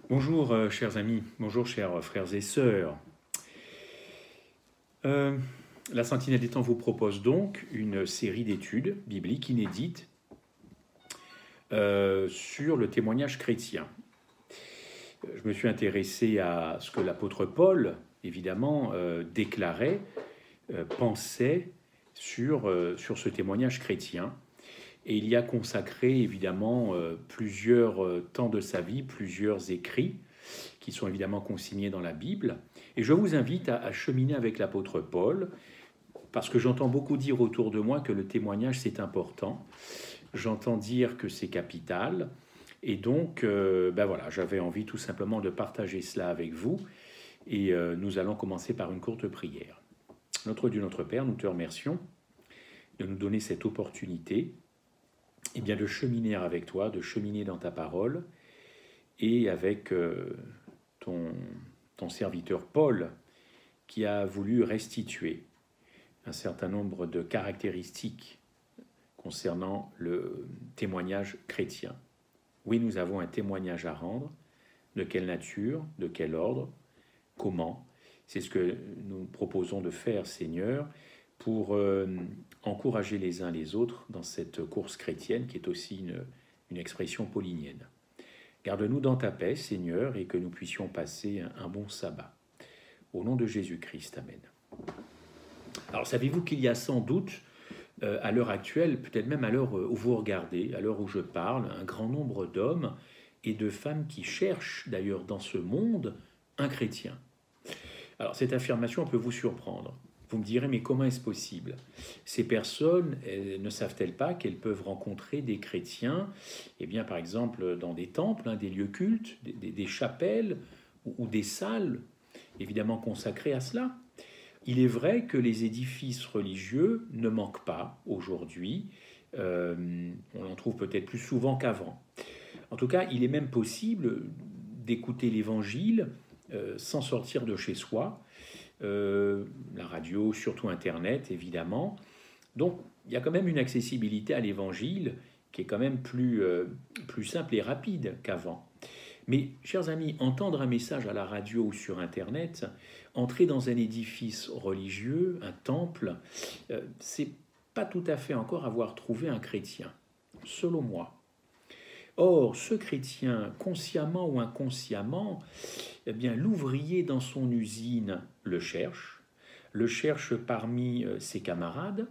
Bonjour chers amis, bonjour chers frères et sœurs. Euh, la Sentinelle des Temps vous propose donc une série d'études bibliques inédites sur le témoignage chrétien. Je me suis intéressé à ce que l'apôtre Paul, évidemment, déclarait, pensait sur ce témoignage chrétien. Et il y a consacré évidemment plusieurs temps de sa vie, plusieurs écrits qui sont évidemment consignés dans la Bible. Et je vous invite à cheminer avec l'apôtre Paul, parce que j'entends beaucoup dire autour de moi que le témoignage c'est important. J'entends dire que c'est capital. Et donc, voilà, j'avais envie tout simplement de partager cela avec vous. Et nous allons commencer par une courte prière. Notre Dieu, notre Père, nous te remercions de nous donner cette opportunité de cheminer avec toi, de cheminer dans ta parole et avec ton serviteur Paul qui a voulu restituer un certain nombre de caractéristiques concernant le témoignage chrétien. Oui, nous avons un témoignage à rendre. De quelle nature, de quel ordre, comment? C'est ce que nous proposons de faire, Seigneur, pour encourager les uns les autres dans cette course chrétienne qui est aussi une expression paulinienne. Garde-nous dans ta paix, Seigneur, et que nous puissions passer un bon sabbat. Au nom de Jésus-Christ, Amen. Alors, savez-vous qu'il y a sans doute, à l'heure actuelle, peut-être même à l'heure où vous regardez, à l'heure où je parle, un grand nombre d'hommes et de femmes qui cherchent d'ailleurs dans ce monde un chrétien. Alors, cette affirmation peut vous surprendre. Vous me direz, mais comment est-ce possible? Ces personnes ne savent-elles pas qu'elles peuvent rencontrer des chrétiens, eh bien, par exemple, dans des temples, des lieux cultes, des chapelles ou des salles, évidemment consacrées à cela? Il est vrai que les édifices religieux ne manquent pas aujourd'hui. On en trouve peut-être plus souvent qu'avant. En tout cas, il est même possible d'écouter l'Évangile sans sortir de chez soi. La radio, surtout Internet, évidemment. Donc, il y a quand même une accessibilité à l'Évangile qui est quand même plus simple et rapide qu'avant. Mais, chers amis, entendre un message à la radio ou sur Internet, entrer dans un édifice religieux, un temple, c'est pas tout à fait encore avoir trouvé un chrétien, selon moi. Or, ce chrétien, consciemment ou inconsciemment, eh bien, l'ouvrier dans son usine le cherche parmi ses camarades.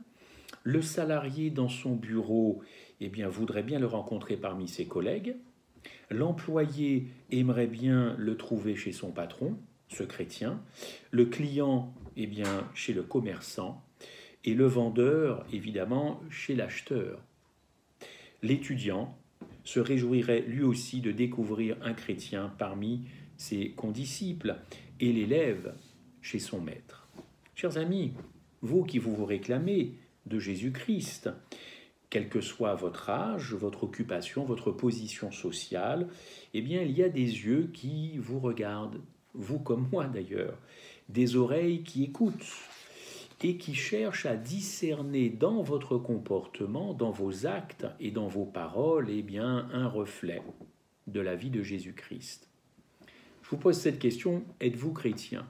Le salarié dans son bureau, eh bien, voudrait bien le rencontrer parmi ses collègues. L'employé aimerait bien le trouver chez son patron, ce chrétien. Le client, eh bien, chez le commerçant. Et le vendeur, évidemment, chez l'acheteur. L'étudiant se réjouirait lui aussi de découvrir un chrétien parmi ses condisciples et l'élève chez son maître. Chers amis, vous qui vous réclamez de Jésus-Christ, quel que soit votre âge, votre occupation, votre position sociale, eh bien, il y a des yeux qui vous regardent, vous comme moi d'ailleurs, des oreilles qui écoutent et qui cherchent à discerner dans votre comportement, dans vos actes et dans vos paroles, eh bien, un reflet de la vie de Jésus-Christ. Je vous pose cette question, êtes-vous chrétien?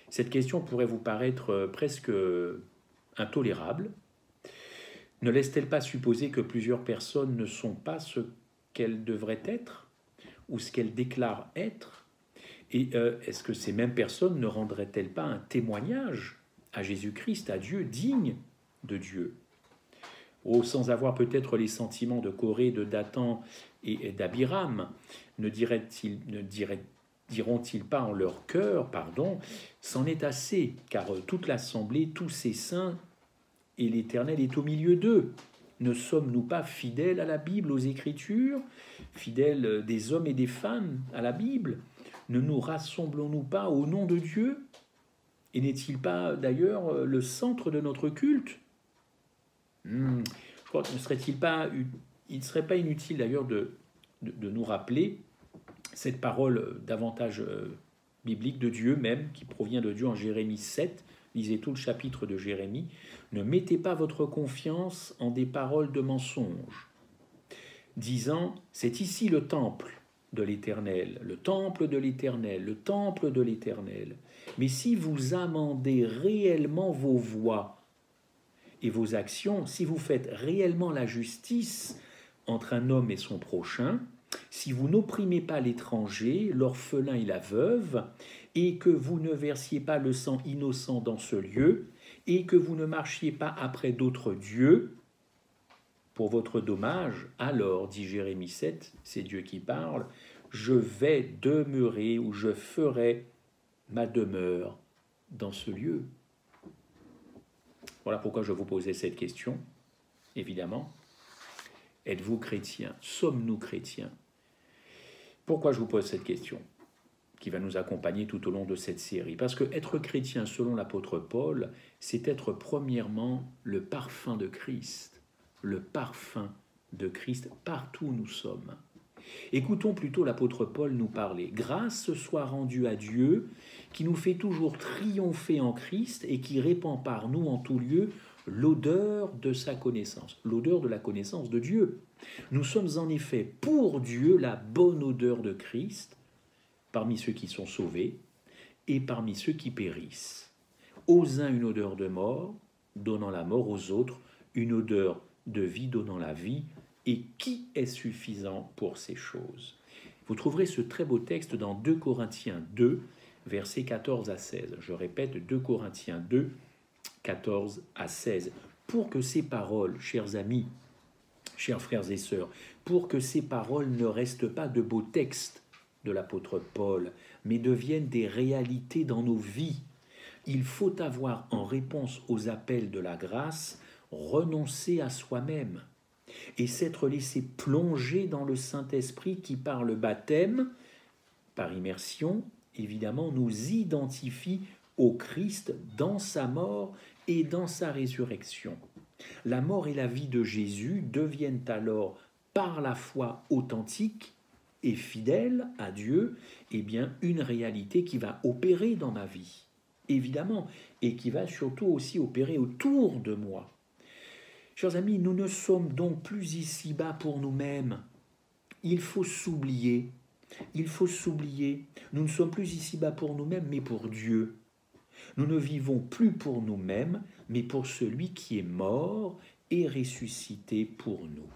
Cette question pourrait vous paraître presque intolérable. Ne laisse-t-elle pas supposer que plusieurs personnes ne sont pas ce qu'elles devraient être ou ce qu'elles déclarent être? Et est-ce que ces mêmes personnes ne rendraient-elles pas un témoignage à Jésus-Christ, à Dieu, digne de Dieu? Oh, sans avoir peut-être les sentiments de Corée, de Dathan et d'Abiram, diront-ils pas en leur cœur, pardon, c'en est assez, car toute l'assemblée, tous ces saints, et l'Éternel est au milieu d'eux. Ne sommes-nous pas fidèles à la Bible, aux Écritures, fidèles des hommes et des femmes à la Bible? Ne nous rassemblons-nous pas au nom de Dieu? Et n'est-il pas d'ailleurs le centre de notre culte? Je crois qu'il ne serait pas inutile d'ailleurs de nous rappeler cette parole davantage biblique de Dieu même, qui provient de Dieu en Jérémie 7. Lisez tout le chapitre de Jérémie. Ne mettez pas votre confiance en des paroles de mensonge, disant, c'est ici le temple de l'Éternel, le temple de l'Éternel, le temple de l'Éternel. Mais si vous amendez réellement vos voies et vos actions, si vous faites réellement la justice entre un homme et son prochain, si vous n'opprimez pas l'étranger, l'orphelin et la veuve, et que vous ne versiez pas le sang innocent dans ce lieu, et que vous ne marchiez pas après d'autres dieux, pour votre dommage, alors, dit Jérémie 7, c'est Dieu qui parle, je vais demeurer ou je ferai ma demeure dans ce lieu. Voilà pourquoi je vous posais cette question, évidemment. Êtes-vous chrétien? Sommes-nous chrétiens? Pourquoi je vous pose cette question, qui va nous accompagner tout au long de cette série? Parce que être chrétien, selon l'apôtre Paul, c'est être premièrement le parfum de Christ. Le parfum de Christ partout où nous sommes. Écoutons plutôt l'apôtre Paul nous parler. Grâce soit rendue à Dieu, qui nous fait toujours triompher en Christ et qui répand par nous en tout lieu l'odeur de sa connaissance, l'odeur de la connaissance de Dieu. Nous sommes en effet pour Dieu la bonne odeur de Christ parmi ceux qui sont sauvés et parmi ceux qui périssent. Aux uns une odeur de mort, donnant la mort, aux autres une odeur de vie donnant la vie, et qui est suffisant pour ces choses? Vous trouverez ce très beau texte dans 2 Corinthiens 2, versets 14 à 16. Je répète, 2 Corinthiens 2, 14 à 16. Pour que ces paroles, chers amis, chers frères et sœurs, pour que ces paroles ne restent pas de beaux textes de l'apôtre Paul, mais deviennent des réalités dans nos vies, il faut avoir, en réponse aux appels de la grâce, renoncer à soi-même et s'être laissé plonger dans le Saint-Esprit qui, par le baptême, par immersion, évidemment, nous identifie au Christ dans sa mort et dans sa résurrection. La mort et la vie de Jésus deviennent alors, par la foi authentique et fidèle à Dieu, eh bien, une réalité qui va opérer dans ma vie, évidemment, et qui va surtout aussi opérer autour de moi. Chers amis, nous ne sommes donc plus ici-bas pour nous-mêmes. Il faut s'oublier. Il faut s'oublier. Nous ne sommes plus ici-bas pour nous-mêmes, mais pour Dieu. Nous ne vivons plus pour nous-mêmes, mais pour celui qui est mort et ressuscité pour nous.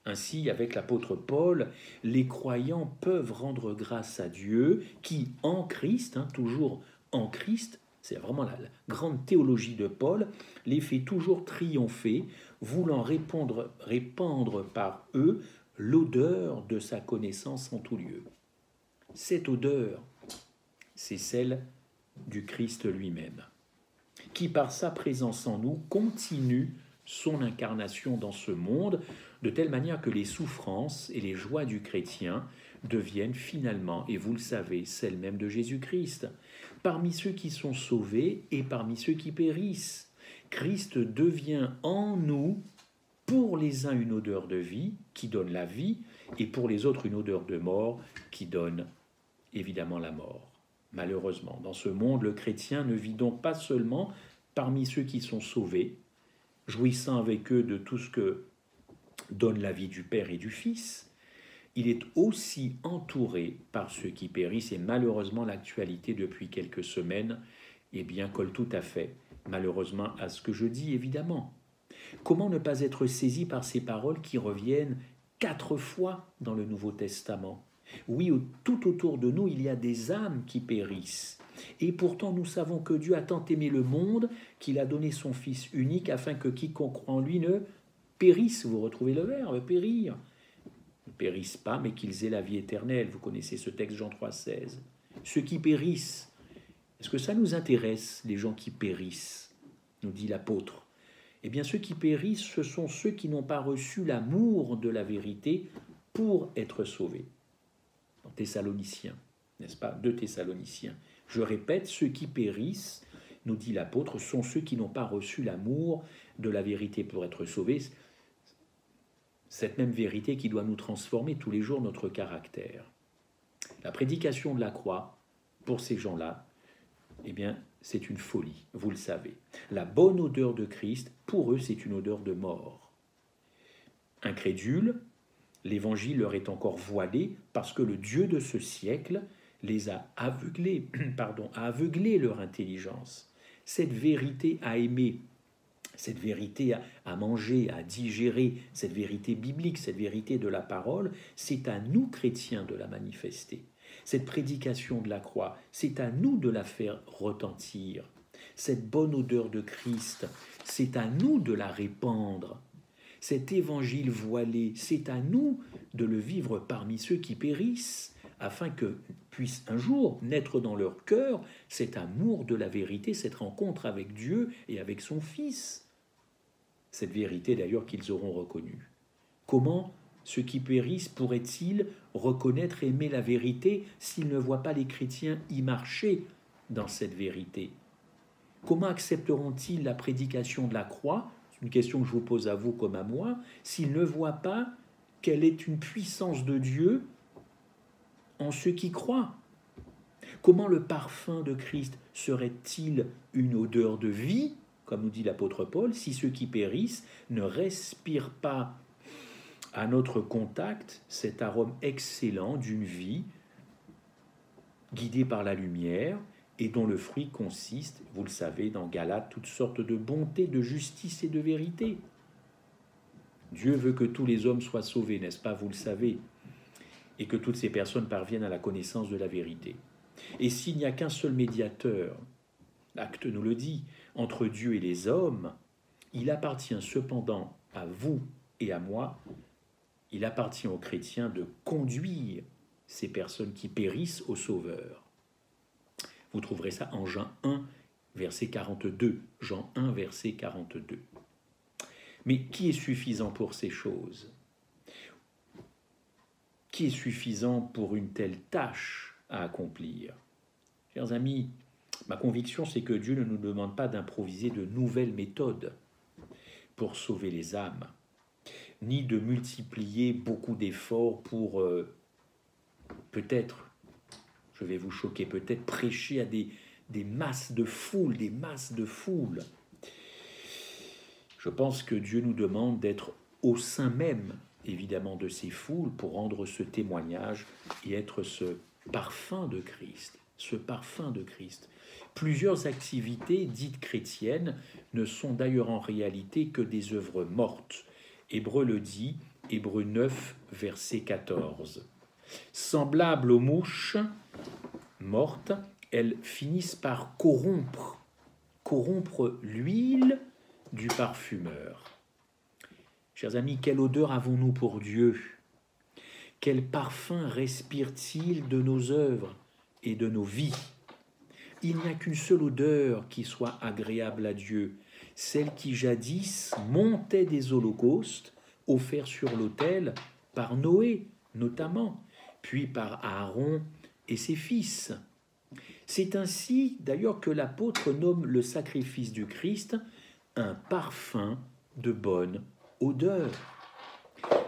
Ainsi, avec l'apôtre Paul, les croyants peuvent rendre grâce à Dieu qui, en Christ, toujours en Christ, c'est vraiment la grande théologie de Paul, les fait toujours triompher, voulant répandre par eux l'odeur de sa connaissance en tout lieu. Cette odeur, c'est celle du Christ lui-même, qui par sa présence en nous continue son incarnation dans ce monde, de telle manière que les souffrances et les joies du chrétien deviennent finalement, et vous le savez, celles mêmes de Jésus-Christ. Parmi ceux qui sont sauvés et parmi ceux qui périssent, Christ devient en nous, pour les uns une odeur de vie qui donne la vie, et pour les autres une odeur de mort qui donne évidemment la mort. Malheureusement, dans ce monde, le chrétien ne vit donc pas seulement parmi ceux qui sont sauvés, jouissant avec eux de tout ce que donne la vie du Père et du Fils, il est aussi entouré par ceux qui périssent, et malheureusement l'actualité depuis quelques semaines colle tout à fait, malheureusement, à ce que je dis évidemment. Comment ne pas être saisi par ces paroles qui reviennent 4 fois dans le Nouveau Testament? Oui, tout autour de nous, il y a des âmes qui périssent. Et pourtant, nous savons que Dieu a tant aimé le monde qu'il a donné son Fils unique afin que quiconque croit en lui ne périsse. Vous retrouvez le verbe, périr. Ne périssent pas, mais qu'ils aient la vie éternelle. Vous connaissez ce texte, Jean 3,16. Ceux qui périssent, est-ce que ça nous intéresse, les gens qui périssent, nous dit l'apôtre? Eh bien, ceux qui périssent, ce sont ceux qui n'ont pas reçu l'amour de la vérité pour être sauvés. Dans Thessaloniciens, n'est-ce pas? 2 Thessaloniciens. Je répète, ceux qui périssent, nous dit l'apôtre, sont ceux qui n'ont pas reçu l'amour de la vérité pour être sauvés. Cette même vérité qui doit nous transformer tous les jours notre caractère. La prédication de la croix, pour ces gens-là, eh bien, c'est une folie, vous le savez. La bonne odeur de Christ, pour eux, c'est une odeur de mort. Incrédules, l'évangile leur est encore voilé parce que le Dieu de ce siècle les a aveuglés, a aveuglé leur intelligence. Cette vérité à aimer, cette vérité à manger, à digérer, cette vérité biblique, cette vérité de la parole, c'est à nous, chrétiens, de la manifester. Cette prédication de la croix, c'est à nous de la faire retentir. Cette bonne odeur de Christ, c'est à nous de la répandre. Cet évangile voilé, c'est à nous de le vivre parmi ceux qui périssent, afin que puisse un jour naître dans leur cœur cet amour de la vérité, cette rencontre avec Dieu et avec son Fils. Cette vérité d'ailleurs qu'ils auront reconnue. Comment ceux qui périssent pourraient-ils reconnaître et aimer la vérité s'ils ne voient pas les chrétiens y marcher dans cette vérité? Comment accepteront-ils la prédication de la croix? C'est une question que je vous pose à vous comme à moi, s'ils ne voient pas quelle est une puissance de Dieu en ceux qui croient. Comment le parfum de Christ serait-il une odeur de vie, comme nous dit l'apôtre Paul, si ceux qui périssent ne respirent pas à notre contact cet arôme excellent d'une vie guidée par la lumière et dont le fruit consiste, vous le savez, dans Galates, toutes sortes de bonté, de justice et de vérité. Dieu veut que tous les hommes soient sauvés, n'est-ce pas, vous le savez, et que toutes ces personnes parviennent à la connaissance de la vérité. Et s'il n'y a qu'un seul médiateur, l'acte nous le dit, entre Dieu et les hommes, il appartient cependant à vous et à moi, il appartient aux chrétiens de conduire ces personnes qui périssent au Sauveur. Vous trouverez ça en Jean 1, verset 42. Jean 1, verset 42. Mais qui est suffisant pour ces choses? Qui est suffisant pour une telle tâche à accomplir? Chers amis, ma conviction, c'est que Dieu ne nous demande pas d'improviser de nouvelles méthodes pour sauver les âmes, ni de multiplier beaucoup d'efforts pour peut-être, je vais vous choquer, peut-être prêcher à des masses de foule, Je pense que Dieu nous demande d'être au sein même, évidemment, de ces foules pour rendre ce témoignage et être ce parfum de Christ, Plusieurs activités dites chrétiennes ne sont d'ailleurs en réalité que des œuvres mortes. Hébreu le dit, Hébreu 9, verset 14. Semblables aux mouches mortes, elles finissent par corrompre l'huile du parfumeur. Chers amis, quelle odeur avons-nous pour Dieu? Quel parfum respire-t-il de nos œuvres et de nos vies? Il n'y a qu'une seule odeur qui soit agréable à Dieu, celle qui jadis montait des holocaustes offerts sur l'autel par Noé notamment, puis par Aaron et ses fils. C'est ainsi d'ailleurs que l'apôtre nomme le sacrifice du Christ un parfum de bonne odeur.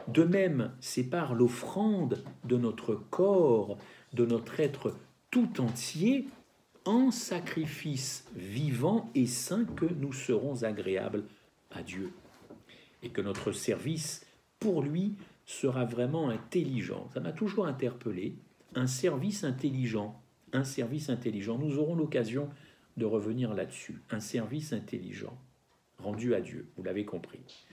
De même, c'est par l'offrande de notre corps, de notre être tout entier, en sacrifice vivant et saint, que nous serons agréables à Dieu. Et que notre service pour lui sera vraiment intelligent. Ça m'a toujours interpellé, un service intelligent. Nous aurons l'occasion de revenir là-dessus. Un service intelligent, rendu à Dieu, vous l'avez compris.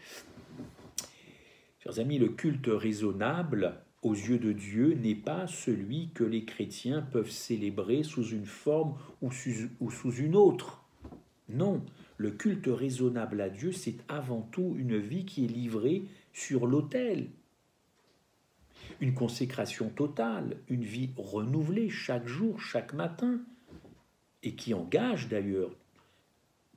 Chers amis, le culte raisonnable aux yeux de Dieu n'est pas celui que les chrétiens peuvent célébrer sous une forme ou sous une autre. Non, le culte raisonnable à Dieu, c'est avant tout une vie qui est livrée sur l'autel. Une consécration totale, une vie renouvelée chaque jour, chaque matin, et qui engage d'ailleurs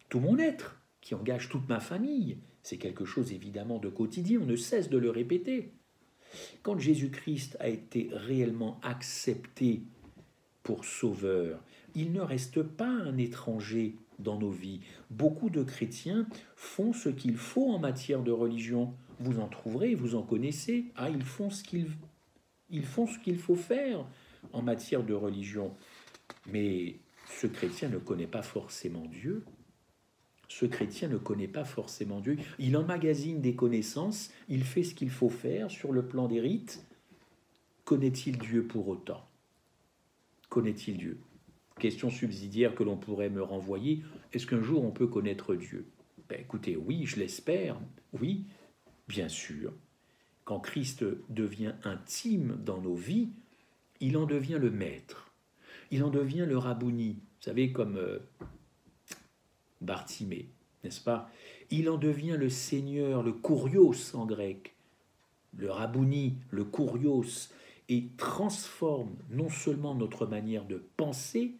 tout mon être, qui engage toute ma famille. C'est quelque chose évidemment de quotidien, on ne cesse de le répéter. Quand Jésus-Christ a été réellement accepté pour sauveur, il ne reste pas un étranger dans nos vies. Beaucoup de chrétiens font ce qu'il faut en matière de religion. Vous en trouverez, vous en connaissez. Ah, ils font ce qu'il faut faire en matière de religion. Mais ce chrétien ne connaît pas forcément Dieu. Ce chrétien ne connaît pas forcément Dieu. Il emmagasine des connaissances, il fait ce qu'il faut faire sur le plan des rites. Connaît-il Dieu pour autant? Connaît-il Dieu? Question subsidiaire que l'on pourrait me renvoyer. Est-ce qu'un jour on peut connaître Dieu? Ben, écoutez, oui, je l'espère. Oui, bien sûr. Quand Christ devient intime dans nos vies, il en devient le maître. Il en devient le rabouni. Vous savez, comme Bartimée, n'est-ce pas? Il en devient le Seigneur, le kurios en grec, le rabouni, le kurios, et transforme non seulement notre manière de penser,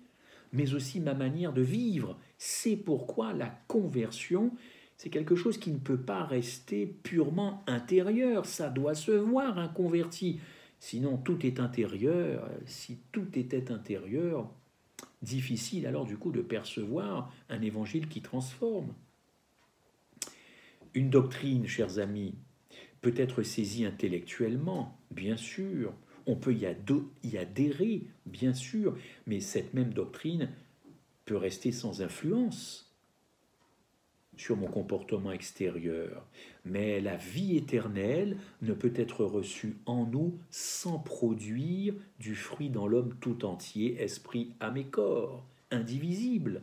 mais aussi ma manière de vivre. C'est pourquoi la conversion, c'est quelque chose qui ne peut pas rester purement intérieur. Ça doit se voir, un converti. Sinon, tout est intérieur. Si tout était intérieur, difficile alors du coup de percevoir un évangile qui transforme. Une doctrine, chers amis, peut être saisie intellectuellement, bien sûr. On peut y adhérer, bien sûr, mais cette même doctrine peut rester sans influence sur mon comportement extérieur. Mais la vie éternelle ne peut être reçue en nous sans produire du fruit dans l'homme tout entier, esprit, âme et corps, indivisible.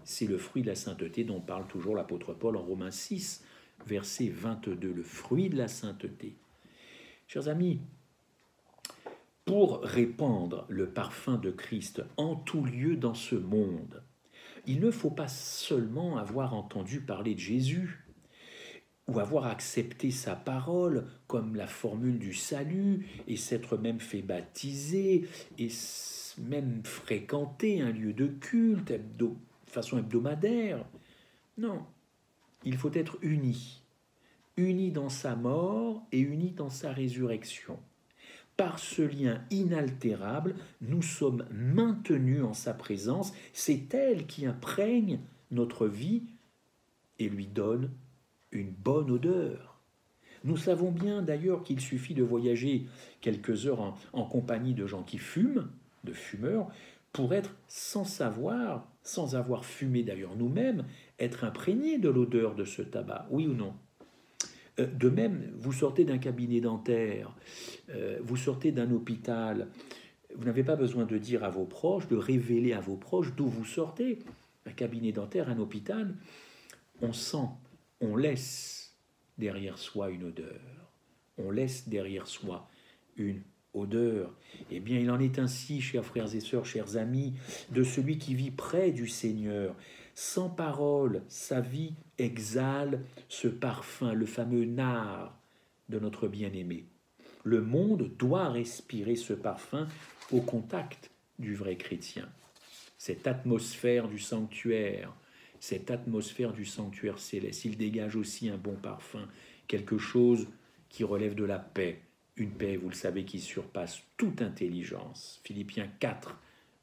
C'est le fruit de la sainteté dont parle toujours l'apôtre Paul en Romains 6, verset 22, le fruit de la sainteté. Chers amis, pour répandre le parfum de Christ en tout lieu dans ce monde, il ne faut pas seulement avoir entendu parler de Jésus ou avoir accepté sa parole comme la formule du salut et s'être même fait baptiser et même fréquenter un lieu de culte de façon hebdomadaire. Non, il faut être uni, uni dans sa mort et uni dans sa résurrection. Par ce lien inaltérable, nous sommes maintenus en sa présence. C'est elle qui imprègne notre vie et lui donne une bonne odeur. Nous savons bien d'ailleurs qu'il suffit de voyager quelques heures en compagnie de gens qui fument, de fumeurs, pour être sans savoir, sans avoir fumé d'ailleurs nous-mêmes, être imprégné de l'odeur de ce tabac, oui ou non? De même, vous sortez d'un cabinet dentaire, vous sortez d'un hôpital, vous n'avez pas besoin de dire à vos proches, de révéler à vos proches d'où vous sortez. Un cabinet dentaire, un hôpital, on sent, on laisse derrière soi une odeur. On laisse derrière soi une odeur. Eh bien, il en est ainsi, chers frères et sœurs, chers amis, de celui qui vit près du Seigneur. Sans parole, sa vie exhale ce parfum, le fameux nard de notre bien-aimé. Le monde doit respirer ce parfum au contact du vrai chrétien. Cette atmosphère du sanctuaire céleste, il dégage aussi un bon parfum, quelque chose qui relève de la paix, une paix, vous le savez, qui surpasse toute intelligence. Philippiens 4,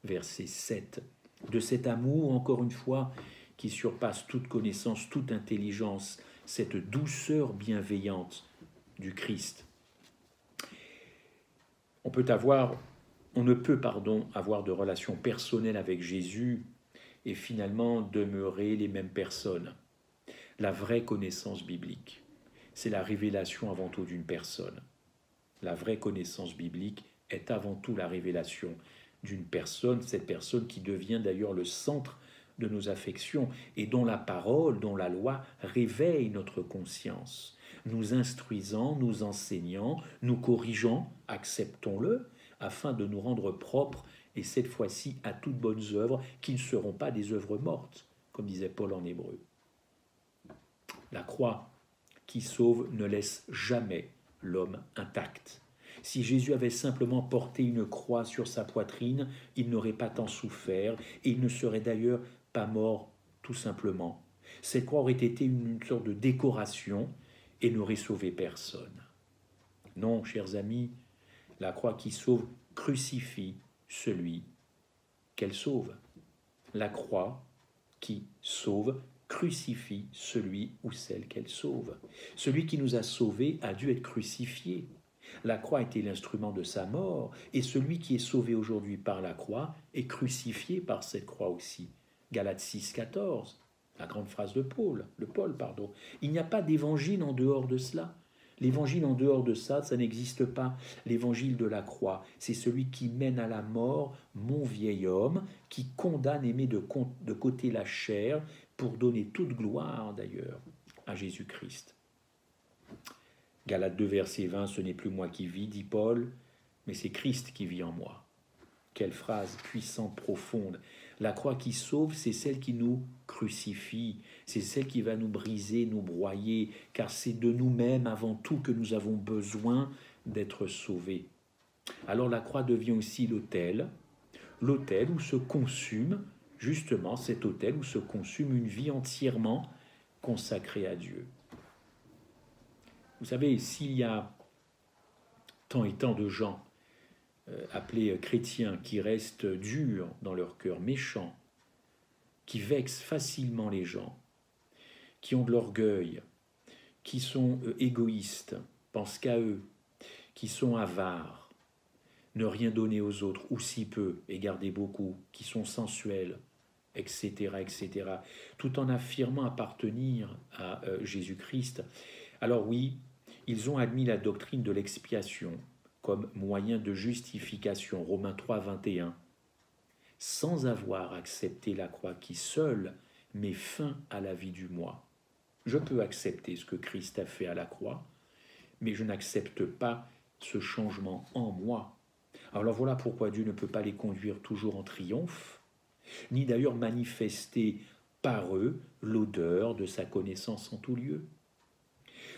verset 7. De cet amour, encore une fois, qui surpasse toute connaissance, toute intelligence, cette douceur bienveillante du Christ. On ne peut avoir de relation personnelle avec Jésus et finalement demeurer les mêmes personnes. La vraie connaissance biblique, c'est la révélation avant tout d'une personne. La vraie connaissance biblique est avant tout la révélation d'une personne, cette personne qui devient d'ailleurs le centre de nos affections et dont la parole, dont la loi réveille notre conscience, nous instruisant, nous enseignant, nous corrigeant, acceptons-le, afin de nous rendre propres et cette fois-ci à toutes bonnes œuvres qui ne seront pas des œuvres mortes, comme disait Paul en Hébreu. La croix qui sauve ne laisse jamais l'homme intact. Si Jésus avait simplement porté une croix sur sa poitrine, il n'aurait pas tant souffert et il ne serait d'ailleurs pas mort tout simplement. Cette croix aurait été une sorte de décoration et n'aurait sauvé personne. Non, chers amis, la croix qui sauve crucifie celui qu'elle sauve. La croix qui sauve crucifie celui ou celle qu'elle sauve. Celui qui nous a sauvés a dû être crucifié. La croix était l'instrument de sa mort, et celui qui est sauvé aujourd'hui par la croix est crucifié par cette croix aussi. Galates 6, 14. La grande phrase de Paul. Il n'y a pas d'évangile en dehors de cela. L'évangile en dehors de ça, ça n'existe pas. L'évangile de la croix, c'est celui qui mène à la mort mon vieil homme, qui condamne et met de côté la chair pour donner toute gloire d'ailleurs à Jésus-Christ. Galates 2, verset 20, ce n'est plus moi qui vis, dit Paul, mais c'est Christ qui vit en moi. Quelle phrase puissante, profonde. La croix qui sauve, c'est celle qui nous crucifie, c'est celle qui va nous briser, nous broyer, car c'est de nous-mêmes avant tout que nous avons besoin d'être sauvés. Alors la croix devient aussi l'autel où se consume, justement cet autel où se consume une vie entièrement consacrée à Dieu. Vous savez, s'il y a tant et tant de gens appelés chrétiens qui restent durs dans leur cœur, méchants, qui vexent facilement les gens, qui ont de l'orgueil, qui sont égoïstes, pensent qu'à eux, qui sont avares, ne rien donner aux autres, ou si peu, et garder beaucoup, qui sont sensuels, etc., etc., tout en affirmant appartenir à Jésus-Christ. Alors oui, ils ont admis la doctrine de l'expiation comme moyen de justification, Romains 3, 21, sans avoir accepté la croix qui seule met fin à la vie du moi. Je peux accepter ce que Christ a fait à la croix, mais je n'accepte pas ce changement en moi. Alors voilà pourquoi Dieu ne peut pas les conduire toujours en triomphe, ni d'ailleurs manifester par eux l'odeur de sa connaissance en tout lieu.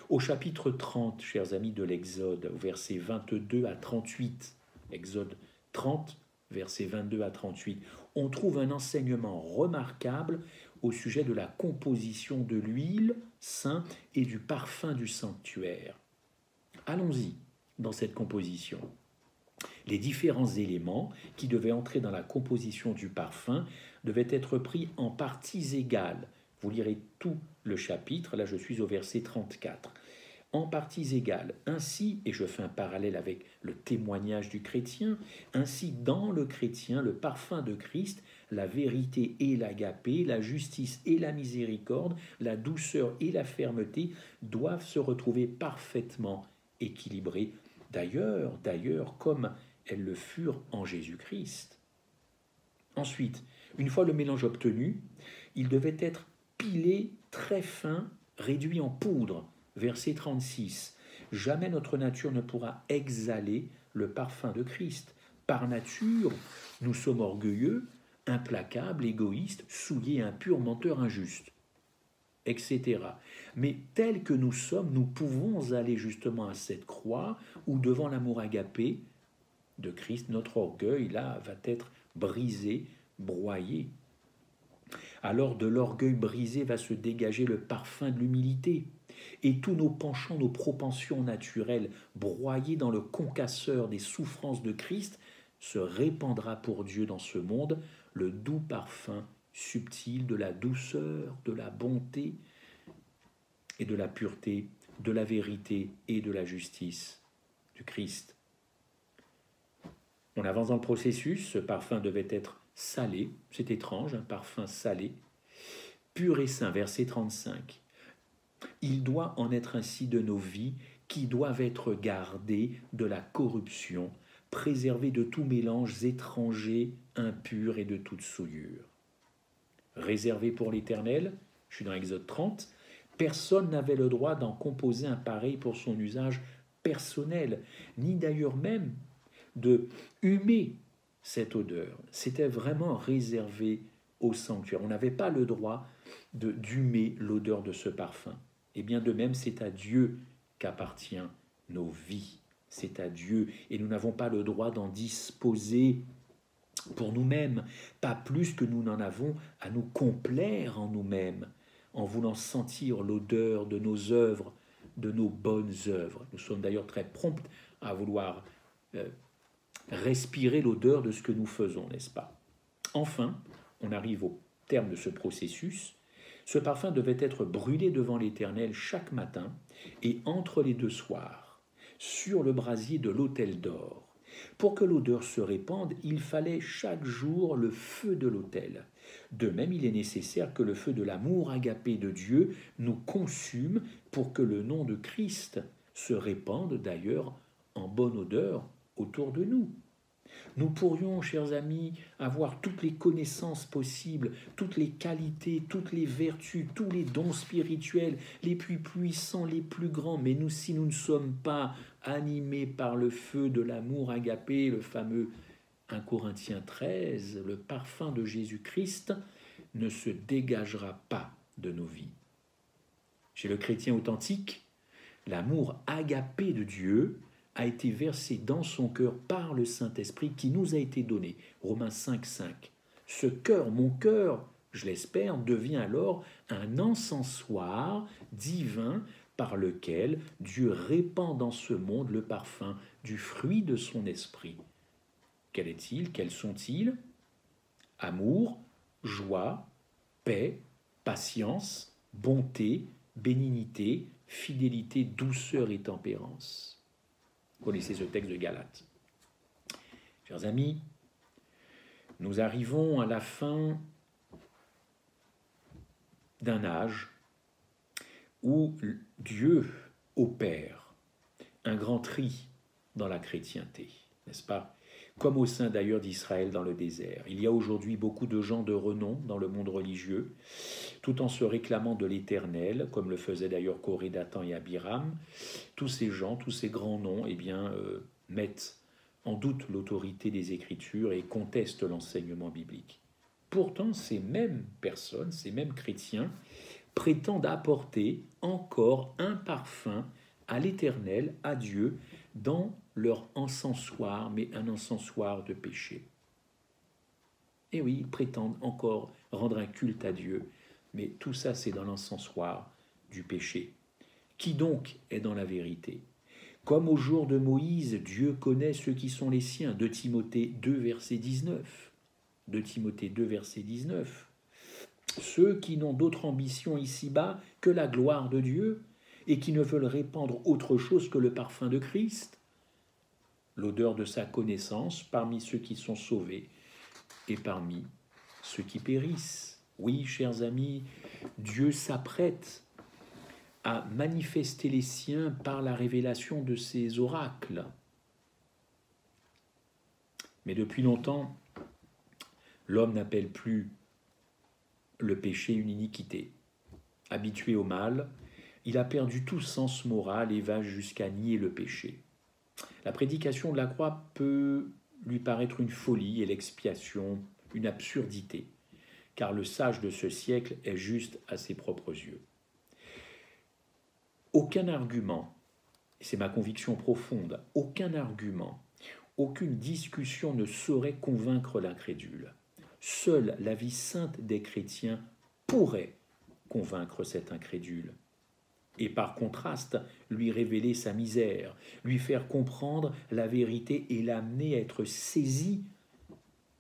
Au chapitre 30, chers amis de l'Exode, versets 22 à 38, Exode 30, versets 22 à 38, on trouve un enseignement remarquable au sujet de la composition de l'huile saint et du parfum du sanctuaire. Allons-y dans cette composition. Les différents éléments qui devaient entrer dans la composition du parfum devaient être pris en parties égales. Vous lirez tout le chapitre, là je suis au verset 34. En parties égales. Ainsi, et je fais un parallèle avec le témoignage du chrétien, ainsi dans le chrétien, le parfum de Christ, la vérité et l'agapé, la justice et la miséricorde, la douceur et la fermeté doivent se retrouver parfaitement équilibrés. D'ailleurs, comme elles le furent en Jésus-Christ. Ensuite, une fois le mélange obtenu, il devait être pilé très fin, réduit en poudre. Verset 36. Jamais notre nature ne pourra exhaler le parfum de Christ. Par nature, nous sommes orgueilleux, implacables, égoïstes, souillés, impurs, menteurs, injustes, etc. Mais tels que nous sommes, nous pouvons aller justement à cette croix où devant l'amour agapé de Christ, notre orgueil, là, va être brisé, broyé. Alors de l'orgueil brisé va se dégager le parfum de l'humilité. Et tous nos penchants, nos propensions naturelles, broyées dans le concasseur des souffrances de Christ, se répandra pour Dieu dans ce monde le doux parfum subtil de la douceur, de la bonté et de la pureté, de la vérité et de la justice du Christ. On avance dans le processus, ce parfum devait être salé, c'est étrange, un parfum salé, pur et saint, verset 35. Il doit en être ainsi de nos vies qui doivent être gardées de la corruption, préservées de tout mélange étranger, impur et de toute souillure. Réservé pour l'Éternel, je suis dans Exode 30, personne n'avait le droit d'en composer un pareil pour son usage personnel, ni d'ailleurs même de humer cette odeur. C'était vraiment réservé au sanctuaire. On n'avait pas le droit d'humer l'odeur de ce parfum. Et bien de même, c'est à Dieu qu'appartient nos vies. C'est à Dieu. Et nous n'avons pas le droit d'en disposer pour nous-mêmes, pas plus que nous n'en avons à nous complaire en nous-mêmes, en voulant sentir l'odeur de nos œuvres, de nos bonnes œuvres. Nous sommes d'ailleurs très prompts à vouloir respirer l'odeur de ce que nous faisons, n'est-ce pas? Enfin, on arrive au terme de ce processus. Ce parfum devait être brûlé devant l'Éternel chaque matin et entre les deux soirs, sur le brasier de l'autel d'or. Pour que l'odeur se répande, il fallait chaque jour le feu de l'autel. De même, il est nécessaire que le feu de l'amour agapé de Dieu nous consume pour que le nom de Christ se répande d'ailleurs en bonne odeur autour de nous. Nous pourrions, chers amis, avoir toutes les connaissances possibles, toutes les qualités, toutes les vertus, tous les dons spirituels, les plus puissants, les plus grands, mais nous, si nous ne sommes pas animés par le feu de l'amour agapé, le fameux 1 Corinthiens 13, le parfum de Jésus-Christ ne se dégagera pas de nos vies. Chez le chrétien authentique, l'amour agapé de Dieu a été versé dans son cœur par le Saint-Esprit qui nous a été donné. Romains 5, 5. Ce cœur, mon cœur, je l'espère, devient alors un encensoir divin par lequel Dieu répand dans ce monde le parfum du fruit de son esprit. Quel est-il? Quels sont-ils? Amour, joie, paix, patience, bonté, bénignité, fidélité, douceur et tempérance. Vous connaissez ce texte de Galates. Chers amis, nous arrivons à la fin d'un âge où Dieu opère un grand tri dans la chrétienté, n'est-ce pas? Comme au sein d'ailleurs d'Israël dans le désert. Il y a aujourd'hui beaucoup de gens de renom dans le monde religieux, tout en se réclamant de l'Éternel, comme le faisaient d'ailleurs Coré, Dathan et Abiram. Tous ces gens, tous ces grands noms, mettent en doute l'autorité des Écritures et contestent l'enseignement biblique. Pourtant, ces mêmes personnes, ces mêmes chrétiens, prétendent apporter encore un parfum à l'Éternel, à Dieu, dans leur encensoir, mais un encensoir de péché. Et oui, ils prétendent encore rendre un culte à Dieu, mais tout ça c'est dans l'encensoir du péché. Qui donc est dans la vérité? Comme au jour de Moïse, Dieu connaît ceux qui sont les siens. 2 Timothée 2, verset 19. 2 Timothée 2, verset 19. Ceux qui n'ont d'autre ambition ici-bas que la gloire de Dieu et qui ne veulent répandre autre chose que le parfum de Christ, l'odeur de sa connaissance parmi ceux qui sont sauvés et parmi ceux qui périssent. Oui, chers amis, Dieu s'apprête à manifester les siens par la révélation de ses oracles. Mais depuis longtemps, l'homme n'appelle plus le péché une iniquité. Habitué au mal, il a perdu tout sens moral et va jusqu'à nier le péché. La prédication de la croix peut lui paraître une folie et l'expiation une absurdité, car le sage de ce siècle est juste à ses propres yeux. Aucun argument, et c'est ma conviction profonde, aucun argument, aucune discussion ne saurait convaincre l'incrédule. Seule la vie sainte des chrétiens pourrait convaincre cet incrédule. Et par contraste, lui révéler sa misère, lui faire comprendre la vérité et l'amener à être saisi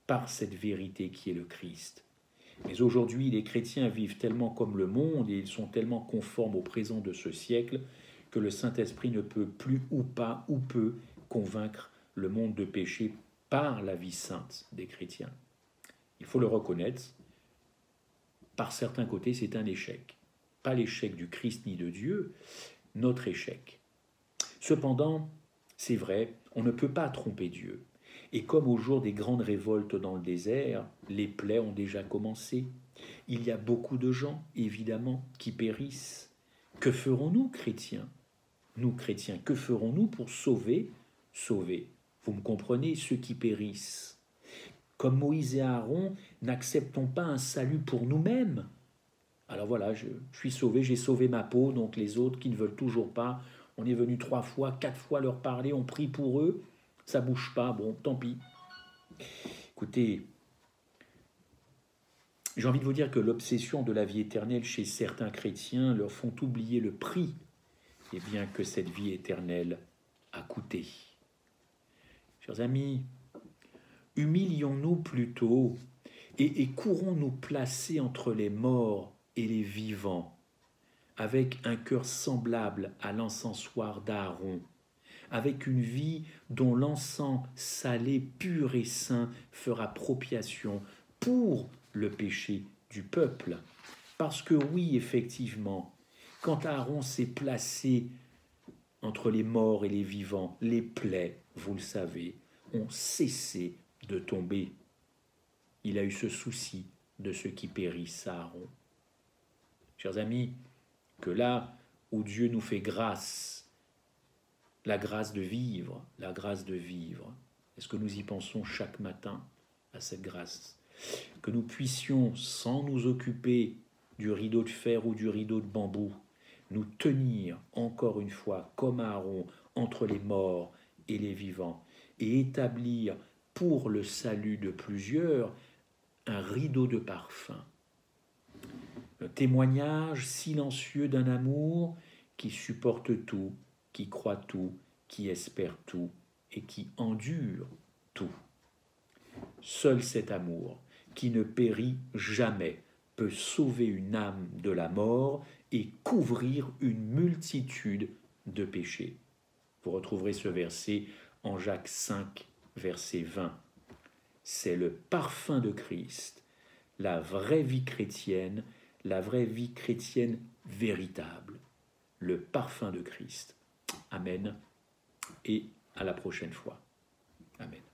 par cette vérité qui est le Christ. Mais aujourd'hui, les chrétiens vivent tellement comme le monde et ils sont tellement conformes au présent de ce siècle que le Saint-Esprit ne peut plus ou pas ou peu convaincre le monde de péché par la vie sainte des chrétiens. Il faut le reconnaître, par certains côtés, c'est un échec. Pas l'échec du Christ ni de Dieu, notre échec. Cependant, c'est vrai, on ne peut pas tromper Dieu. Et comme au jour des grandes révoltes dans le désert, les plaies ont déjà commencé. Il y a beaucoup de gens, évidemment, qui périssent. Que ferons-nous, chrétiens? Nous, chrétiens, que ferons-nous pour sauver? Vous me comprenez, ceux qui périssent. Comme Moïse et Aaron, n'acceptons pas un salut pour nous-mêmes. Alors voilà, je suis sauvé, j'ai sauvé ma peau, donc les autres qui ne veulent toujours pas, on est venu 3 fois, 4 fois leur parler, on prie pour eux, ça bouge pas, bon, tant pis. Écoutez, j'ai envie de vous dire que l'obsession de la vie éternelle chez certains chrétiens leur font oublier le prix que cette vie éternelle a coûté. Chers amis, humilions-nous plutôt et courons nous placer entre les morts et les vivants, avec un cœur semblable à l'encensoir d'Aaron, avec une vie dont l'encens salé, pur et saint fera propiation pour le péché du peuple. Parce que oui, effectivement, quand Aaron s'est placé entre les morts et les vivants, les plaies, vous le savez, ont cessé de tomber. Il a eu ce souci de ceux qui périssent à Aaron. Chers amis, que là où Dieu nous fait grâce, la grâce de vivre, est-ce que nous y pensons chaque matin à cette grâce? Que nous puissions, sans nous occuper du rideau de fer ou du rideau de bambou, nous tenir encore une fois comme Aaron entre les morts et les vivants et établir pour le salut de plusieurs un rideau de parfum, un témoignage silencieux d'un amour qui supporte tout, qui croit tout, qui espère tout et qui endure tout. Seul cet amour, qui ne périt jamais, peut sauver une âme de la mort et couvrir une multitude de péchés. Vous retrouverez ce verset en Jacques 5, verset 20. C'est le parfum de Christ, la vraie vie chrétienne véritable, le parfum de Christ. Amen et à la prochaine fois. Amen.